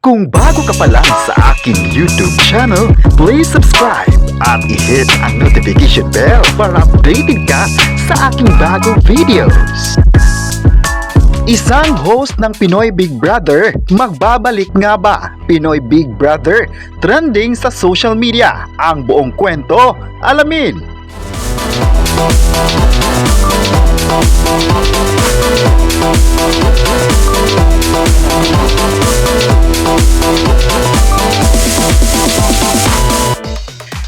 Kung bago ka pa lang sa aking YouTube channel, please subscribe at i-hit ang notification bell para updated ka sa aking bagong videos. Isang host ng Pinoy Big Brother, magbabalik nga ba? Pinoy Big Brother, trending sa social media. Ang buong kwento, alamin!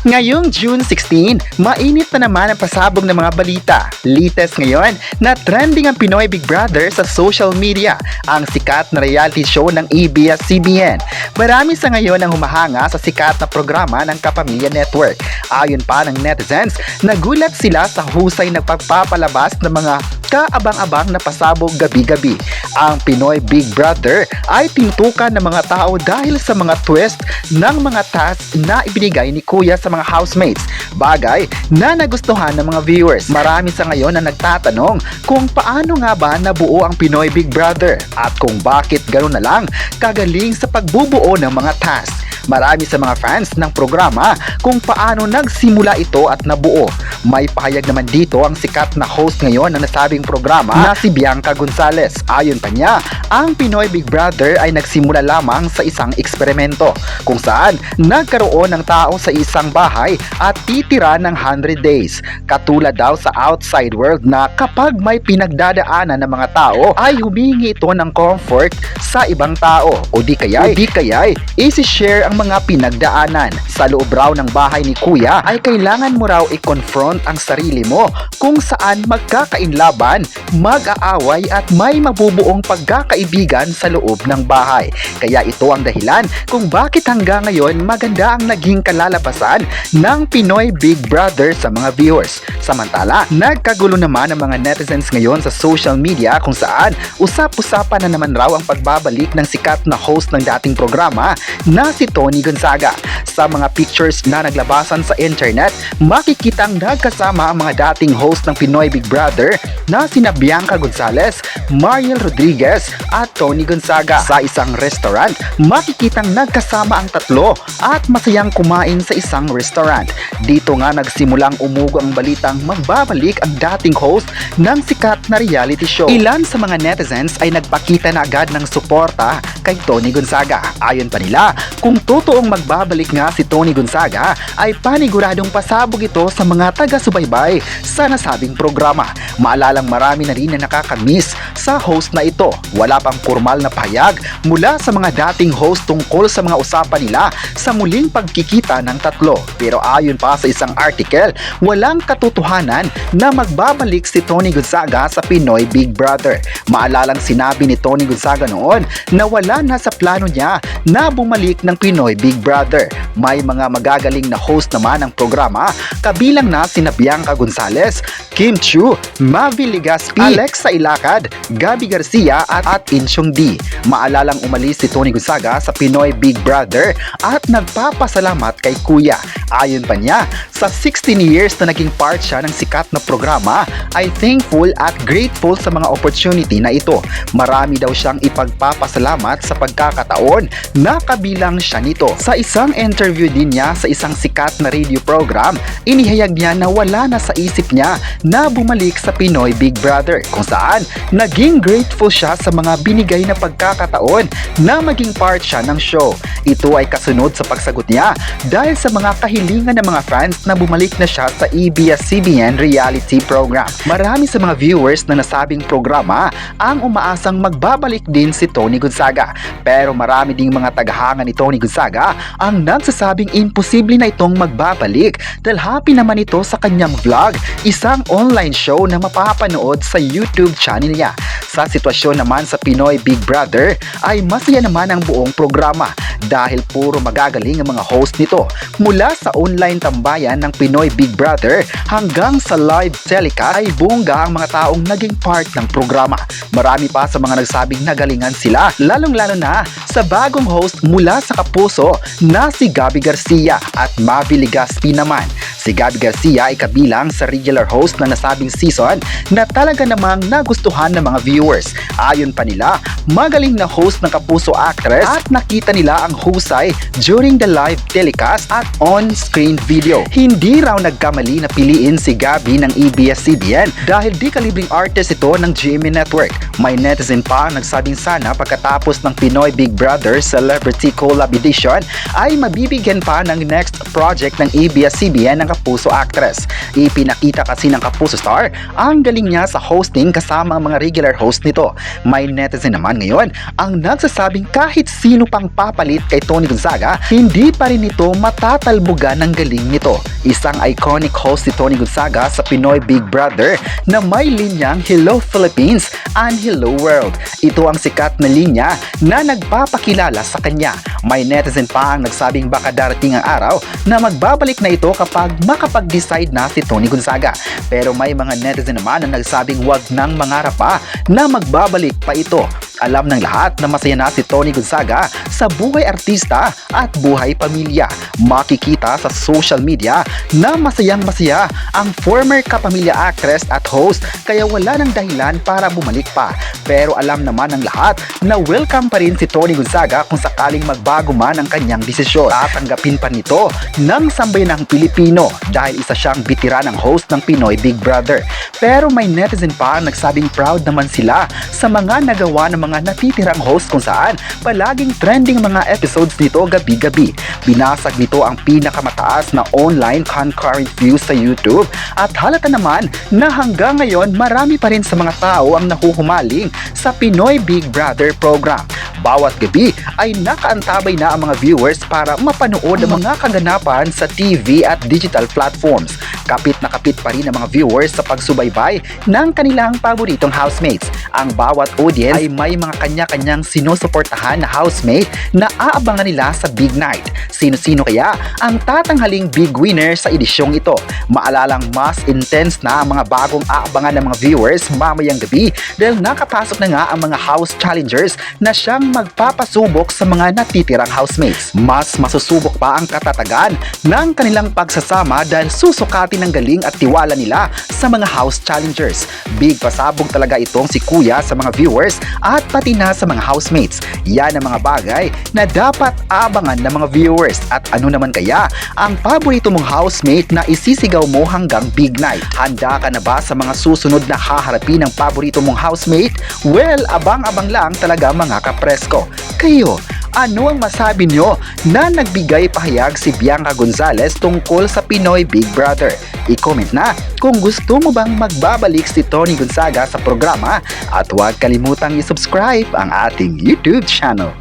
Ngayong June 16, mainit na naman ang pasabog ng mga balita. Latest ngayon na trending ang Pinoy Big Brother sa social media, ang sikat na reality show ng ABS-CBN. Marami sa ngayon ang humahanga sa sikat na programa ng Kapamilya Network. Ayon pa ng netizens, nagulat sila sa husay na pagpapalabas ng mga kaabang-abang na pasabog gabi-gabi. Ang Pinoy Big Brother ay tinutukan ng mga tao dahil sa mga twist ng mga tasks na ibinigay ni Kuya sa mga housemates, bagay na nagustuhan ng mga viewers. Marami sa ngayon na nagtatanong kung paano nga ba nabuo ang Pinoy Big Brother at kung bakit gano'n na lang kagaling sa pagbubuo ng mga tasks. Marami sa mga fans ng programa kung paano nagsimula ito at nabuo. May pahayag naman dito ang sikat na host ngayon ng nasabing programa na si Bianca Gonzalez. Ayon pa niya, ang Pinoy Big Brother ay nagsimula lamang sa isang eksperimento kung saan nagkaroon ng tao sa isang bahay at titira ng 100 days. Katulad daw sa outside world na kapag may pinagdadaanan ng mga tao ay humingi ito ng comfort sa ibang tao o di kaya'y isi-share ang mga pinagdaanan. Sa loob raw ng bahay ni Kuya ay kailangan mo raw i-confront ang sarili mo kung saan magkakainlaban, mag-aaway at may mabubuong pagkakaibigan sa loob ng bahay. Kaya ito ang dahilan kung bakit hanggang ngayon maganda ang naging kalalabasan ng Pinoy Big Brother sa mga viewers. Samantala, nagkagulo naman ang mga netizens ngayon sa social media kung saan usap-usapan na naman raw ang pagbabalik ng sikat na host ng dating programa na si Tony Gonzaga. Sa mga pictures na naglabasan sa internet, makikitang nagkasama ang mga dating host ng Pinoy Big Brother na sina Bianca Gonzalez, Mariel Rodriguez at Tony Gonzaga. Sa isang restaurant, makikitang nagkasama ang tatlo at masayang kumain sa isang restaurant. Dito nga nagsimulang umugo ang balitang magbabalik ang dating host ng sikat na reality show. Ilan sa mga netizens ay nagpakita na agad ng suporta kay Tony Gonzaga. Ayon pa nila, kung totoong magbabalik nga si Tony Gonzaga ay paniguradong pasabog ito sa mga taga-subaybay sa nasabing programa. Maalalang marami na rin na nakakamiss sa host na ito. Wala pang formal na pahayag mula sa mga dating host tungkol sa mga usapan nila sa muling pagkikita ng tatlo. Pero ayon pa sa isang article, walang katotohanan na magbabalik si Tony Gonzaga sa Pinoy Big Brother. Maalalang sinabi ni Tony Gonzaga noon na wala na sa plano niya na bumalik ng Pinoy Big Brother. May mga magagaling na host naman ng programa, kabilang na sina Bianca Gonzalez, Kim Chiu, Mavi Legaspi, Alexa Ilacad, Gabby Garcia at Insyong D. Maalalang umalis si Tony Gonzaga sa Pinoy Big Brother at nagpapasalamat kay Kuya. Ayon pa niya, sa 16 years na naging part siya ng sikat na programa, ay thankful at grateful sa mga opportunity na ito. Marami daw siyang ipagpapasalamat sa pagkakataon na kabilang siya nito. Sa isang interview din niya sa isang sikat na radio program, inihayag niya na wala na sa isip niya na bumalik sa Pinoy Big Brother, kung saan naging grateful siya sa mga binigay na pagkakataon na maging part siya ng show. Ito ay kasunod sa pagsagot niya dahil sa mga kahilingan ng mga fans na bumalik na siya sa ABS-CBN reality program. Marami sa mga viewers na nasabing programa ang umaasang magbabalik din si Tony Gonzaga. Pero marami ding mga tagahanga ni Tony Gonzaga ang nagsasabing imposible na itong magbabalik dahil happy naman ito sa kanyang vlog, isang online show na mapapanood sa YouTube channel niya. Sa sitwasyon naman sa Pinoy Big Brother ay masaya naman ang buong programa dahil puro magagaling ang mga host nito, mula sa online tambayan ng Pinoy Big Brother hanggang sa live telecast ay bongga ang mga taong naging part ng programa. Marami pa sa mga nagsabing nagalingan sila, lalong-lalo na sa bagong host mula sa Kapuso na si Gabby Garcia at Mavi Legaspi naman. Si Gabby Garcia ay kabilang sa regular host na nasabing season na talaga namang nagustuhan ng mga viewers. Ayon pa nila, magaling na host ng Kapuso actress at nakita nila ang husay during the live telecast at on-screen video. Hindi raw nagkamali na piliin si Gabby ng ABS-CBN dahil di kalibreng artist ito ng GMA Network. May netizen pa ang nagsabing sana pagkatapos ng Pinoy Big Brother Celebrity Collab Edition ay mabibigyan pa ng next project ng ABS-CBN ng Kapuso actress. Ipinakita kasi ng Kapuso star ang galing niya sa hosting kasama ang mga regular host nito. May netizen naman ngayon ang nagsasabing kahit sino pang papalit kay Tony Gonzaga, hindi pa rin ito matatalbogan ng galing nito. Isang iconic host si Tony Gonzaga sa Pinoy Big Brother na may linyang Hello Philippines and Hello World. Ito ang sikat na linya na nagpapakilala sa kanya. May netizen pa ang nagsabing baka darating ang araw na magbabalik na ito kapag makapag-decide na si Tony Gonzaga. Pero may mga netizen naman na nagsabing wag nang mangarap pa na magbabalik pa ito. Alam ng lahat na masaya na si Tony Gonzaga sa buhay artista at buhay pamilya. Makikita sa social media na masayang-masaya ang former kapamilya actress at host kaya wala ng dahilan para bumalik pa. Pero alam naman ng lahat na welcome pa rin si Tony Gonzaga kung sakaling magbago man ang kanyang desisyon. Tatanggapin pa nito ng sambayanang Pilipino dahil isa siyang bitiranang host ng Pinoy Big Brother. Pero may netizen pa ang nagsabing proud naman sila sa mga nagawa ng mga natitirang host kung saan palaging trending mga episodes nito gabi-gabi. Binasag nito ang pinakamataas na online concurrent views sa YouTube at halata naman na hanggang ngayon marami pa rin sa mga tao ang nahuhumaling sa Pinoy Big Brother program. Bawat gabi ay nakaantabay na ang mga viewers para mapanood ang mga kaganapan sa TV at digital platforms. Kapit na kapit pa rin ang mga viewers sa pagsubaybay ng kanilang paboritong housemates. Ang bawat audience ay may mga kanya-kanyang sinusuportahan na housemate na aabangan nila sa big night. Sino-sino kaya ang tatanghaling big winner sa edisyong ito? Maalalang mas intense na ang mga bagong aabangan ng mga viewers mamayang gabi dahil nakapasok na nga ang mga house challengers na siyang magpapasubok sa mga natitirang housemates. Mas masusubok pa ang katatagan ng kanilang pagsasama dahil susukatin ang galing at tiwala nila sa mga house challengers. Big pasabog talaga itong si Kuya sa mga viewers at pati na sa mga housemates. Yan ang mga bagay na dapat abangan ng mga viewers. At ano naman kaya ang paborito mong housemate na isisigaw mo hanggang big night? Handa ka na ba sa mga susunod na haharapin ng paborito mong housemate? Well, abang-abang lang talaga mga kapresko. Kayo, ano ang masabi nyo na nagbigay pahayag si Bianca Gonzalez tungkol sa Pinoy Big Brother? I-comment na kung gusto mo bang magbabalik si Tony Gonzaga sa programa at huwag kalimutang i-subscribe ang ating YouTube channel.